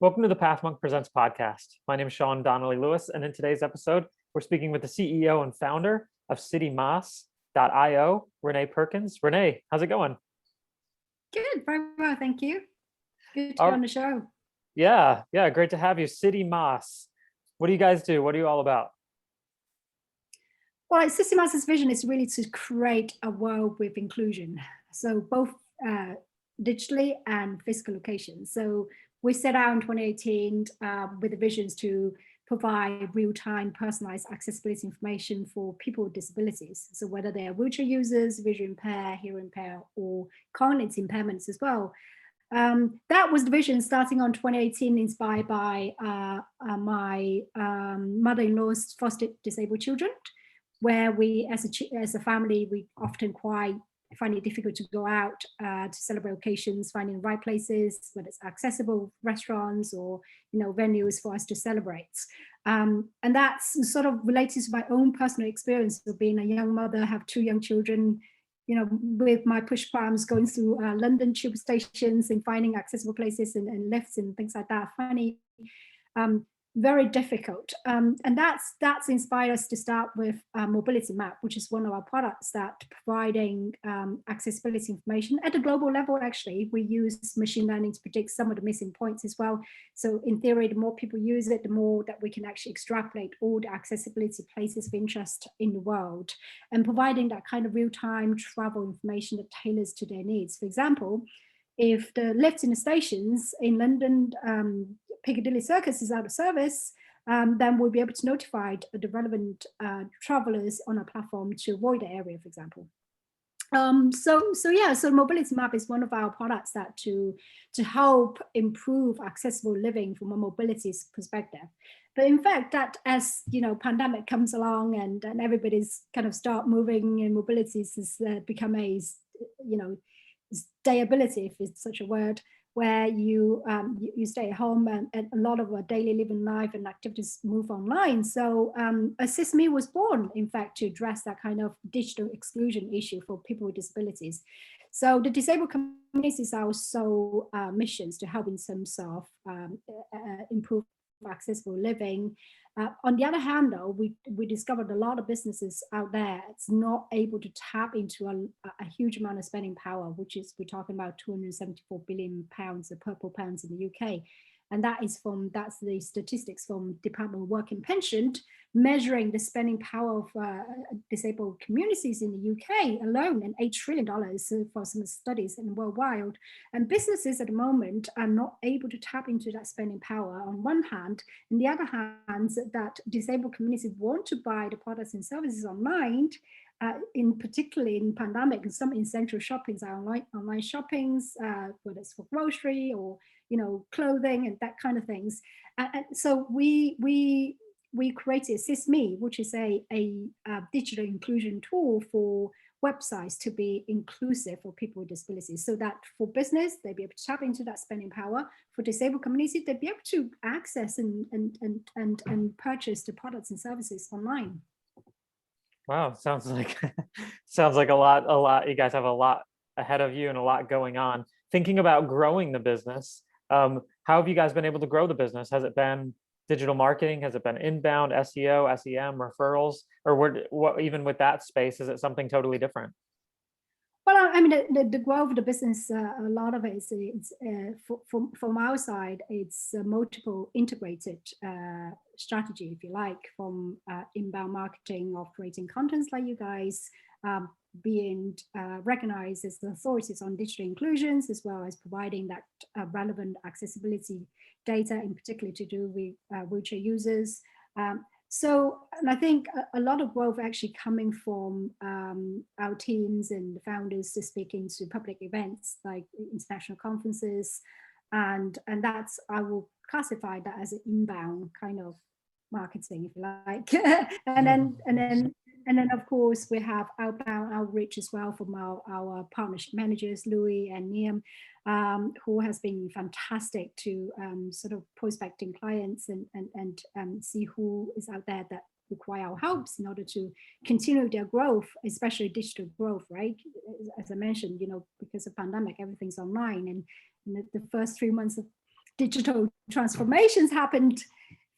Welcome to the PathMonk Presents podcast. My name is Sean Donnelly Lewis, and in today's episode, we're speaking with the CEO and founder of CityMaaS.io, Rene Perkins. Rene, how's it going? Good, very well, thank you. Good to be Oh, on the show. yeah, great to have you. CityMaaS. What do you guys do? What are you all about? Well, CityMaaS's vision is really to create a world with inclusion, so both digitally and physical locations. So we set out in 2018 with the visions to provide real-time personalized accessibility information for people with disabilities. So whether they are wheelchair users, visually impaired, hearing impaired, or cognitive impairments as well. That was the vision starting on 2018, inspired by my mother-in-law's foster disabled children, where we, as a family, we often quite find it difficult to go out to celebrate occasions, finding the right places, whether it's accessible restaurants or venues for us to celebrate. And that's sort of related to my own personal experience of being a young mother, have two young children, with my push prams going through London tube stations and finding accessible places and lifts and things like that, finding very difficult. And that's inspired us to start with Mobility Map, which is one of our products that providing accessibility information at a global level. Actually, we use machine learning to predict some of the missing points as well. So in theory, the more people use it, the more that we can actually extrapolate all the accessibility places of interest in the world and providing that kind of real-time travel information that tailors to their needs. For example, if the lifts in the stations in London, Piccadilly Circus is out of service, then we'll be able to notify the relevant travelers on our platform to avoid the area, for example. So Mobility Map is one of our products that to help improve accessible living from a mobility perspective. But in fact, that as pandemic comes along and everybody's kind of start moving and mobilities has become a stayability, if it's such a word, where you stay at home and a lot of our daily living life and activities move online. So Assist Me was born, in fact, to address that kind of digital exclusion issue for people with disabilities. So the disabled communities are also missions to help in terms of improve accessible living. On the other hand, though, we discovered a lot of businesses out there it's not able to tap into a huge amount of spending power, which is we're talking about 274 billion pounds, the purple pounds in the UK. And that's the statistics from Department of Work and Pension, measuring the spending power of disabled communities in the UK alone, and $8 trillion for some studies and worldwide. And businesses at the moment are not able to tap into that spending power on one hand. On the other hand, that disabled communities want to buy the products and services online, in particularly in pandemic, and some essential shoppings are online shoppings, whether it's for grocery or clothing and that kind of things. And so we created Assist Me, which is a digital inclusion tool for websites to be inclusive for people with disabilities, so that for business they'd be able to tap into that spending power. For disabled community, they'd be able to access and purchase the products and services online. Wow, sounds like a lot. You guys have a lot ahead of you and a lot going on. Thinking about growing the business, how have you guys been able to grow the business? Has it been digital marketing? Has it been inbound, SEO, SEM, referrals? Or what, even with that space, is it something totally different? Well, I mean, the growth of the business, a lot of it is from our side, it's a multiple integrated strategy, if you like, from inbound marketing, of creating contents like you guys, being recognized as the authorities on digital inclusions, as well as providing that relevant accessibility data, in particular to do with wheelchair users. And I think a lot of growth actually coming from our teams and the founders to speaking to public events like international conferences, and that's, I will classify that as an inbound kind of marketing, if you like. and then of course we have outbound outreach as well from our partnership managers, Louis and Niam, who has been fantastic to sort of prospecting clients and see who is out there that require our helps in order to continue their growth, especially digital growth, right? As I mentioned, because of pandemic, everything's online, and in the first 3 months of digital transformations happened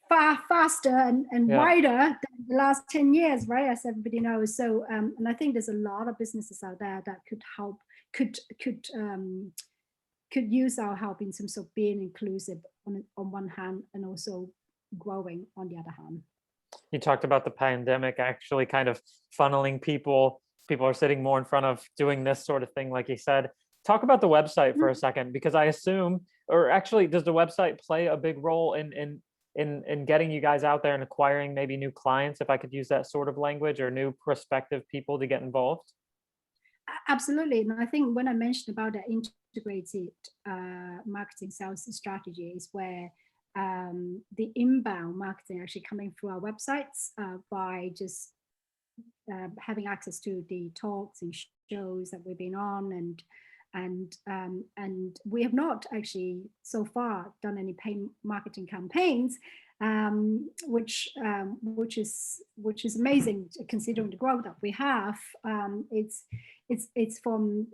far faster and wider than the last 10 years, right? As everybody knows. So, and I think there's a lot of businesses out there that could help, could use our help in terms of being inclusive on one hand and also growing on the other hand. You talked about the pandemic actually kind of funneling people. People are sitting more in front of doing this sort of thing, like you said. Talk about the website for a second, because I assume, or actually, does the website play a big role in getting you guys out there and acquiring maybe new clients, if I could use that sort of language, or new prospective people to get involved? Absolutely. And I think when I mentioned about the integrated marketing sales strategy is where the inbound marketing actually coming through our websites by just having access to the talks and shows that we've been on, and we have not actually so far done any paid marketing campaigns, which is amazing considering the growth that we have. It's from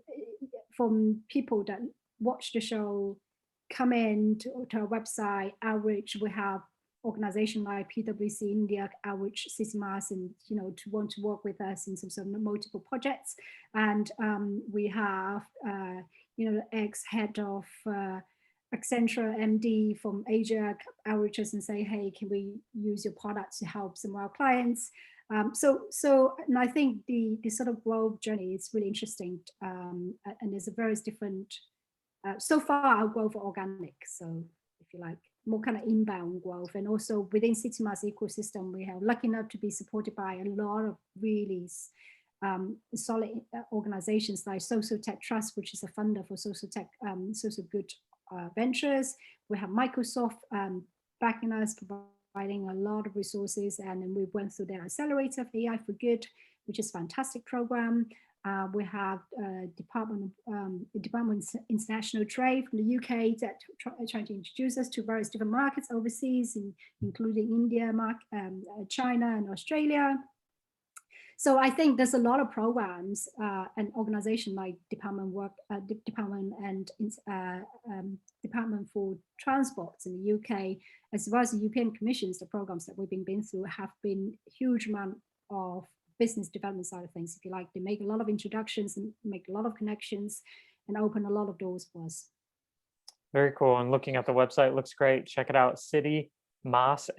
people that watch the show, come in to our website, outreach. We have organization like PwC India, outreach CityMaaS, and to want to work with us in some multiple projects. And we have the ex-head of Accenture MD from Asia outreaches and say, hey, can we use your products to help some of our clients? So and I think the sort of growth journey is really interesting, and there's a various different. So far, our growth are organic. So if you like, more kind of inbound growth, and also within CityMaaS ecosystem, we have lucky enough to be supported by a lot of really solid organizations like Social Tech Trust, which is a funder for social tech, social good ventures. We have Microsoft backing us, providing a lot of resources, and then we went through their accelerator of AI for Good, which is a fantastic program. We have Department of International Trade from the UK that trying to introduce us to various different markets overseas, including India, China, and Australia. So I think there's a lot of programs and organizations like Department for Transports in the UK, as well as the European Commissions. The programs that we've been through have been a huge amount of business development side of things, if you like. They make a lot of introductions and make a lot of connections and open a lot of doors for us. Very cool. And looking at the website, looks great. Check it out, CityMaaS,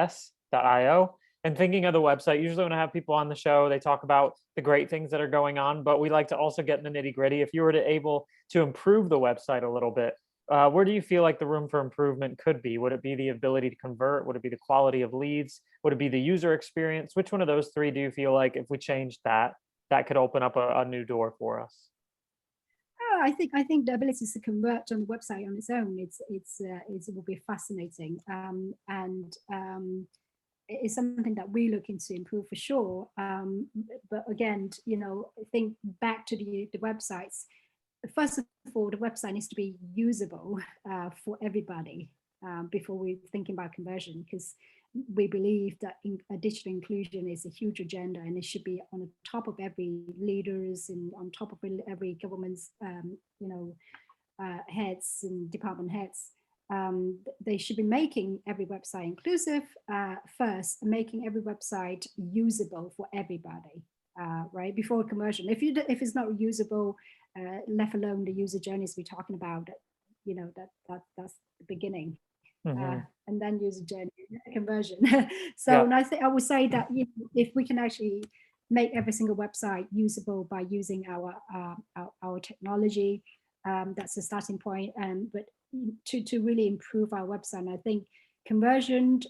MAAS.io. And thinking of the website, usually when I have people on the show, they talk about the great things that are going on, but we like to also get in the nitty gritty. If you were able to improve the website a little bit, where do you feel like the room for improvement could be? Would it be the ability to convert? Would it be the quality of leads? Would it be the user experience? Which one of those three do you feel like if we changed that could open up a new door for us? I think the ability to convert on the website on its own, it will be fascinating, and it's something that we look into improve for sure. But again, think back to the websites. First of all, the website needs to be usable for everybody before we're thinking about conversion, because we believe that digital inclusion is a huge agenda, and it should be on the top of every leaders and on top of every government's heads and department heads. They should be making every website inclusive first, making every website usable for everybody, right, before conversion. If it's not usable, let alone the user journeys we're talking about, that's the beginning. Mm-hmm. And then user journey conversion. So yeah. I would say that if we can actually make every single website usable by using our technology, that's the starting point. But to really improve our website, I think conversion,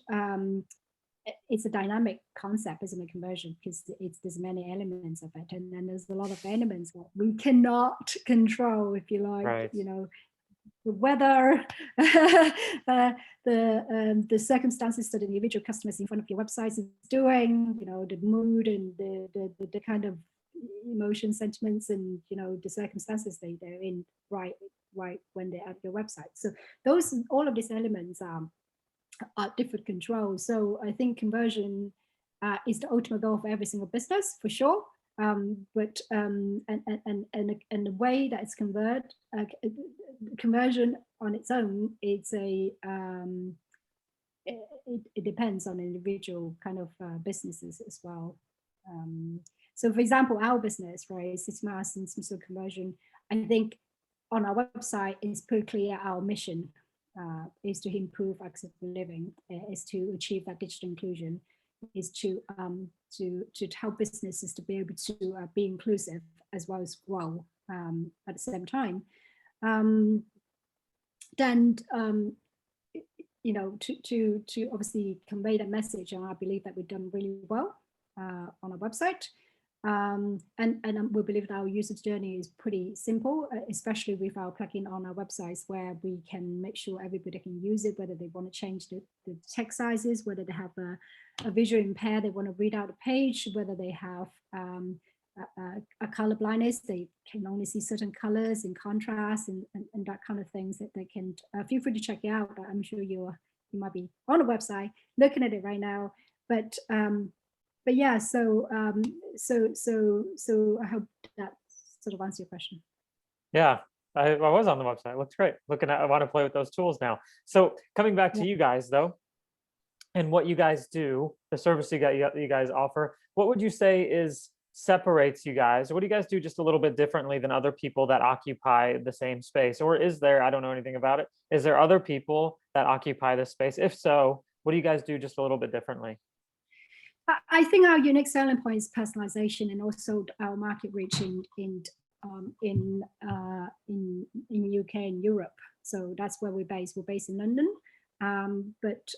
it's a dynamic concept, isn't it? Conversion, because there's many elements of it, and then there's a lot of elements that we cannot control, if you like, right. The weather, the circumstances that the individual customers in front of your website is doing, the mood and the kind of emotion, sentiments, and the circumstances they're in right when they're at your website. So all of these elements are different controls. So I think conversion is the ultimate goal for every single business, for sure. And the way that it's conversion on its own, it depends on individual kind of businesses as well. So for example, our business, right, CityMaaS and Smithsonian Conversion, I think on our website is pretty clear our mission is to improve accessible living, is to achieve that digital inclusion, is to help businesses to be able to be inclusive as well as grow at the same time. Then to obviously convey that message, and I believe that we've done really well on our website. And we believe that our user journey is pretty simple, especially with our plugin on our websites, where we can make sure everybody can use it, whether they want to change the text sizes, whether they have a visual impaired, they want to read out a page, whether they have a color blindness, they can only see certain colors in contrast, and that kind of things that they can feel free to check it out. I'm sure you might be on the website looking at it right now, but yeah, so I hope that sort of answers your question. Yeah, I was on the website. It looks great. I want to play with those tools now. So coming back to you guys though, and what you guys do, the service you guys offer, what would you say separates you guys? What do you guys do just a little bit differently than other people that occupy the same space? Or is there, I don't know anything about it, is there other people that occupy this space? If so, what do you guys do just a little bit differently? I think our unique selling point is personalization, and also our market reach in the UK and Europe. So that's where we're based. We're based in London, but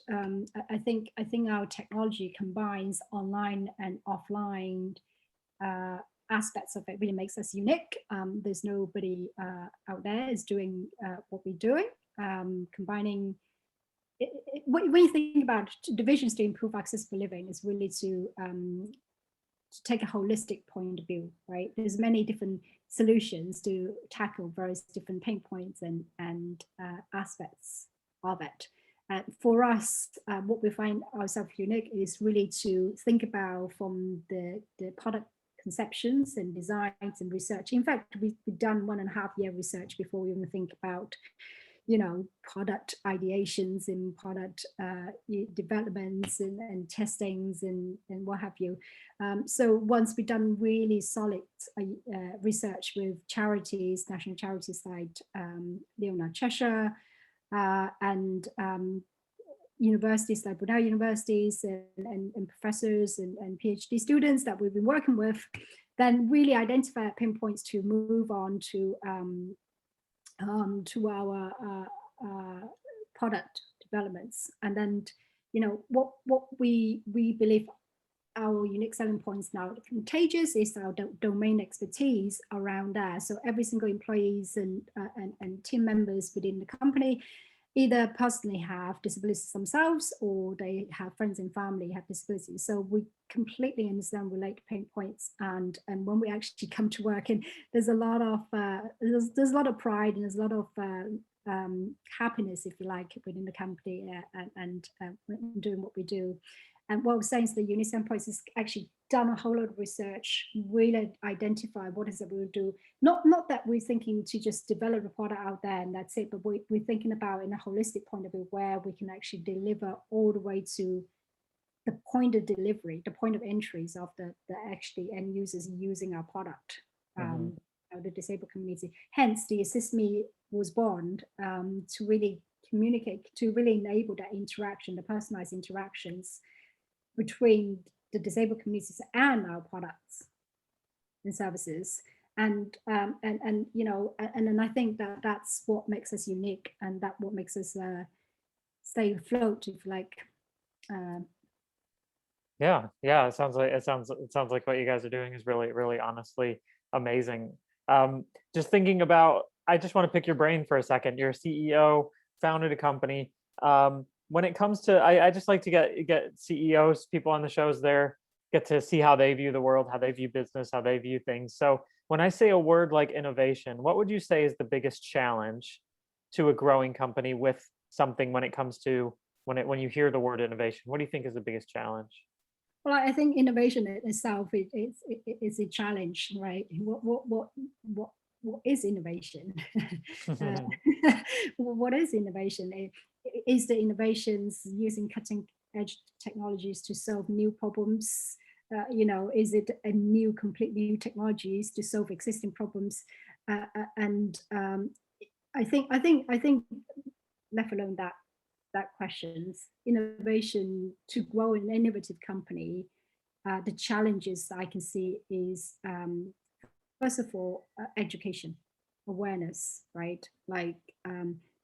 I think our technology combines online and offline aspects of it. Really makes us unique. There's nobody out there is doing what we're doing, combining. When you think about divisions to improve accessible living, is really to take a holistic point of view, right? There's many different solutions to tackle various different pain points and aspects of it. For us, what we find ourselves unique is really to think about from the product conceptions and designs and research. In fact, we've done 1.5 year research before we even think about product ideations and product developments and testings and what have you. So once we've done really solid research with charities, national charities like Leonard Cheshire and universities like Brunel universities and professors and PhD students that we've been working with, then really identify pinpoints to move on to our product developments. And then what we believe our unique selling points now contagious is our domain expertise around that. So every single employees and team members within the company either personally have disabilities themselves, or they have friends and family have disabilities. So we completely understand, relate pain points, and when we actually come to work, and there's a lot of there's a lot of pride, and there's a lot of happiness, if you like, within the company and doing what we do. And what we're saying is the unique selling points is actually done a whole lot of research, really identify what is it we'll do. Not that we're thinking to just develop a product out there and that's it, but we're thinking about in a holistic point of view where we can actually deliver all the way to the point of delivery, the point of entries of the actually end users using our product, the disabled community. Hence, the Assist Me was born to really communicate, to really enable that interaction, the personalized interactions between the disabled communities and our products and services, and then I think that that's what makes us unique, and that what makes us stay afloat, if you like. Yeah, it sounds like what you guys are doing is really honestly amazing. Just thinking about, I just want to pick your brain for a second. You're a CEO, founded a company. When it comes to, I just like to get CEOs, people on the shows there, get to see how they view the world, how they view business, how they view things. So when I say a word like innovation, what would you say is the biggest challenge to a growing company with something when it comes to when you hear the word innovation? What do you think is the biggest challenge? Well, I think innovation itself is a challenge, right? What is innovation? uh, what is innovation? Is the innovations using cutting edge technologies to solve new problems? Is it a completely new technologies to solve existing problems? And I think, let alone that questions, innovation to grow an innovative company, the challenges I can see is, first of all, education, awareness, right? Like,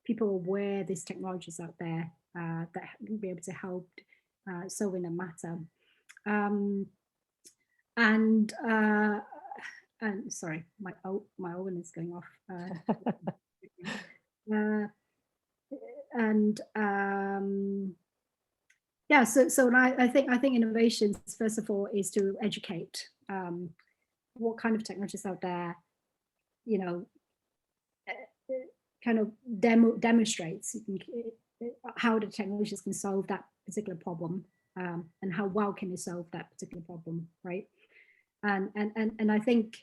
people aware there's technologies out there that will be able to help solving a matter. Um, and sorry, my oven is going off. Uh, and yeah, so I think innovations, first of all, is to educate, what kind of technologies out there, you know, kind of demonstrates how the technologies can solve that particular problem, and how well can they solve that particular problem, right? And I think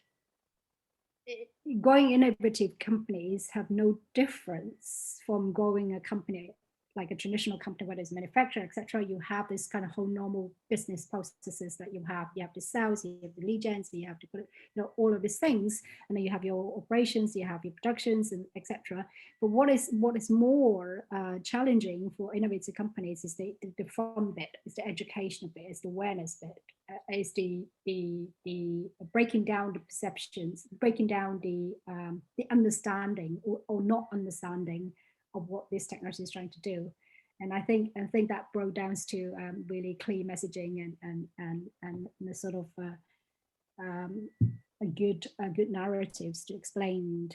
growing innovative companies have no difference from growing a company like a traditional company, whether it's manufacturer, etc. You have this kind of whole normal business processes that you have. You have the sales, you have the lead gens, you have to put, all of these things, and then you have your operations, you have your productions, and etc. But what is more challenging for innovative companies is the front bit, is the education bit, is the awareness bit, is the breaking down the perceptions, breaking down the understanding or not understanding of what this technology is trying to do. And I think that broke down to really clear messaging and the sort of a good narratives to explain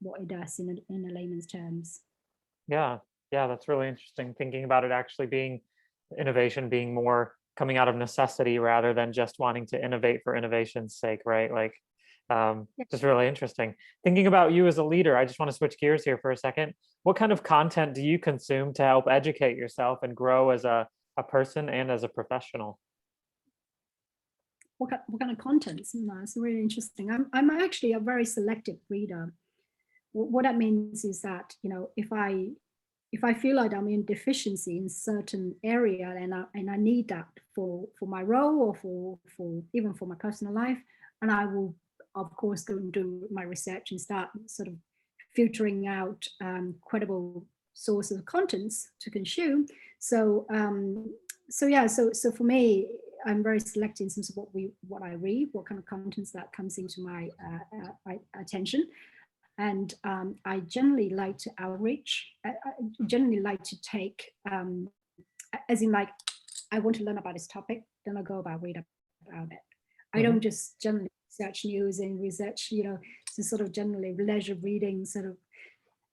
what it does in a layman's terms. Yeah, that's really interesting. Thinking about it actually being innovation being more coming out of necessity rather than just wanting to innovate for innovation's sake, right? Like, just really interesting. Thinking about you as a leader, I just want to switch gears here for a second. What kind of content do you consume to help educate yourself and grow as a person and as a professional? What kind of contents? That's really interesting. I'm actually a very selective reader. What that means is that, if I feel like I'm in deficiency in certain area and I need that for my role or for even for my personal life, and I will of course go and do my research and start sort of filtering out credible sources of contents to consume. So so for me, I'm very selective in terms of what I read, what kind of contents that comes into my attention. And I generally like to outreach. I generally like to take, as in like, I want to learn about this topic, then I go about read about it. I don't just generally search news and research, to sort of generally leisure reading, sort of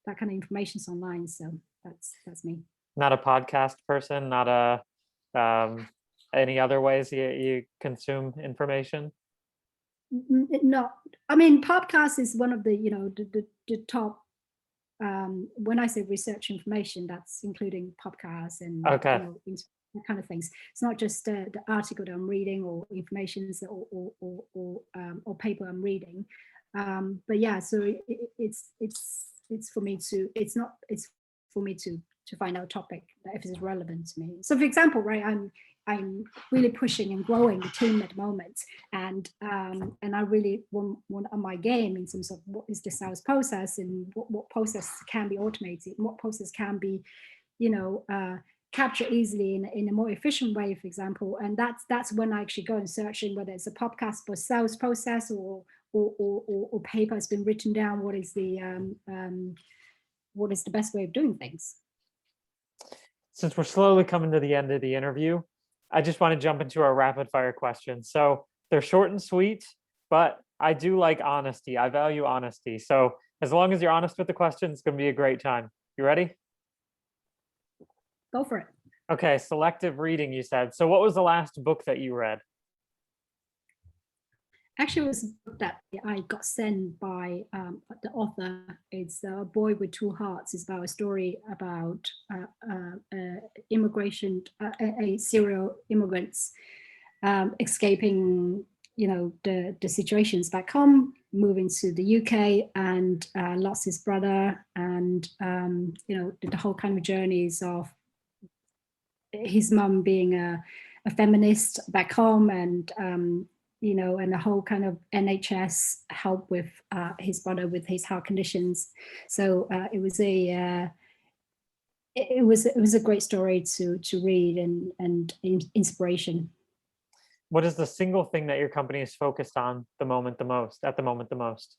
that kind of information's online. So that's me. Not a podcast person, not a any other ways you consume information? No, I mean, podcast is one of the, the top. When I say research information, that's including podcasts and Okay. kind of things. It's not just the article that I'm reading or informations or paper I'm reading. But yeah, so it's for me to find out a topic that if it's relevant to me. So for example, right, I'm really pushing and growing the team at the moment, and I really want on my game in terms of what is the sales process and what process can be automated and what process can be, capture easily in a more efficient way, for example. And that's when I actually go and searching whether it's a podcast for sales process or paper has been written down. What is the best way of doing things? Since we're slowly coming to the end of the interview, I just want to jump into our rapid fire questions. So they're short and sweet, but I do like honesty. I value honesty. So as long as you're honest with the question, it's going to be a great time. You ready? Go for it. Okay, selective reading, you said. So what was the last book that you read? Actually, it was a book that I got sent by the author. It's A Boy with Two Hearts. It's about a story about immigration, a serial immigrants. escaping, the situations back home, moving to the UK, and lost his brother, and the whole kind of journeys of his mum being a feminist back home, and and the whole kind of NHS help with his brother with his heart conditions. So it was a great story to read, and inspiration. What is the single thing that your company is focused on at the moment the most?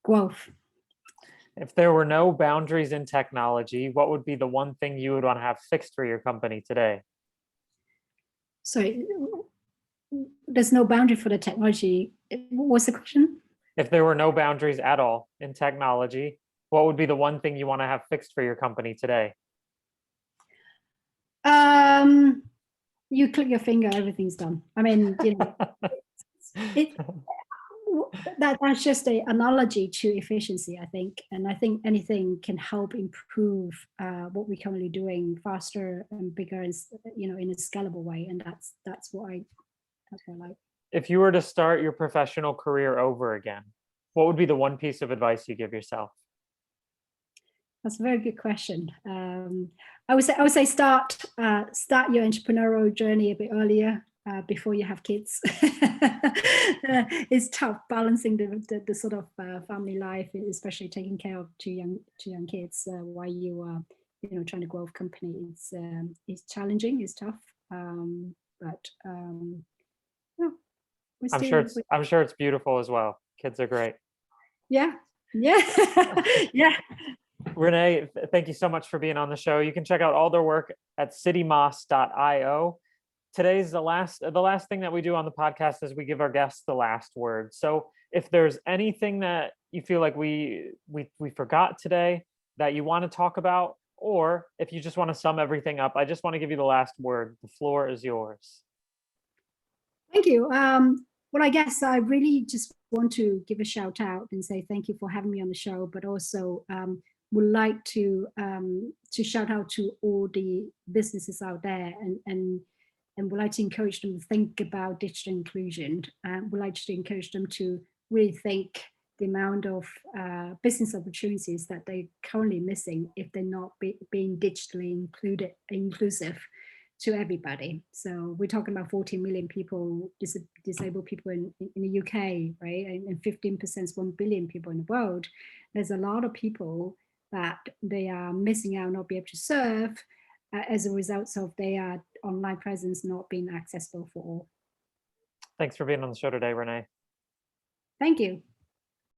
Growth. If there were no boundaries in technology, what would be the one thing you would want to have fixed for your company today? Sorry, there's no boundary for the technology. What's the question? If there were no boundaries at all in technology, what would be the one thing you want to have fixed for your company today? You click your finger, everything's done. I mean, that's just an analogy to efficiency, I think. And I think anything can help improve what we're currently doing faster and bigger, and in a scalable way. And that's what I like. If you were to start your professional career over again, what would be the one piece of advice you give yourself? That's a very good question. I would say start your entrepreneurial journey a bit earlier, before you have kids. It's tough balancing the sort of family life, especially taking care of two young kids while you are trying to grow a company. It's challenging, it's tough, but yeah, I'm sure it's beautiful as well. Kids are great. Yeah. Yeah. Rene, thank you so much for being on the show. You can check out all their work at CityMaaS.io. Today's the last thing that we do on the podcast is we give our guests the last word. So if there's anything that you feel like we forgot today that you want to talk about, or if you just want to sum everything up, I just want to give you the last word. The floor is yours. Thank you. Well, I guess I really just want to give a shout out and say thank you for having me on the show, but also would like to shout out to all the businesses out there, and would like to encourage them to think about digital inclusion. Would like to encourage them to really think the amount of business opportunities that they're currently missing if they're not being digitally inclusive to everybody. So we're talking about 14 million people, disabled people in the UK, right? And 15% is 1 billion people in the world. There's a lot of people that they are missing out, not be able to serve as a result of their online presence not being accessible for all. Thanks for being on the show today, Rene. Thank you.